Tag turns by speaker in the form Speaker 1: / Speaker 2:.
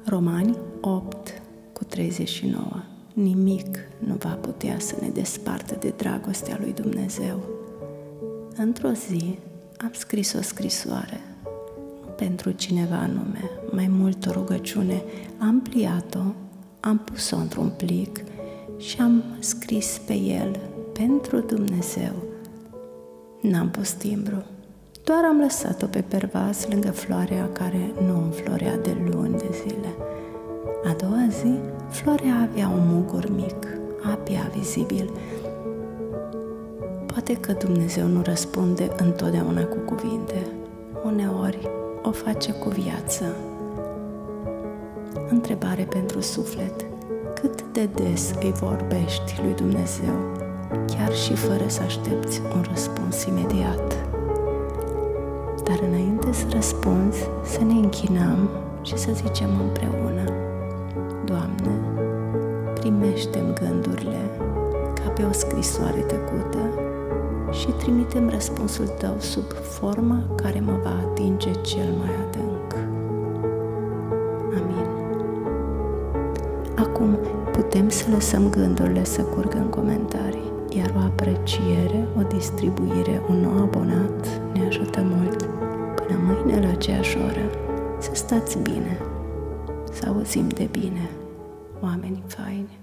Speaker 1: Romani 8:39. Nimic nu va putea să ne despartă de dragostea lui Dumnezeu. Într-o zi am scris o scrisoare, nu pentru cineva anume, mai mult o rugăciune. Am pliat-o, am pus-o într-un plic și am scris pe el, pentru Dumnezeu. N-am pus timbru, doar am lăsat-o pe pervaz lângă floarea care nu înflorea de luni de zile. A doua zi, floarea avea un mugur mic, abia vizibil. Poate că Dumnezeu nu răspunde întotdeauna cu cuvinte, uneori o face cu viață. Întrebare pentru suflet: cât de des îi vorbești lui Dumnezeu, chiar și fără să aștepți un răspuns imediat? Dar înainte să răspunzi, să ne închinăm și să zicem împreună: Doamne, primește-mi gândurile ca pe o scrisoare tăcută și trimitem răspunsul Tău sub forma care mă va atinge cel mai adânc. Amin. Acum putem să lăsăm gândurile să curgă în comentarii, iar o apreciere, o distribuire, un nou abonat ne ajută mult. Până mâine la aceeași oră, să stați bine, să auzim de bine, oameni faini.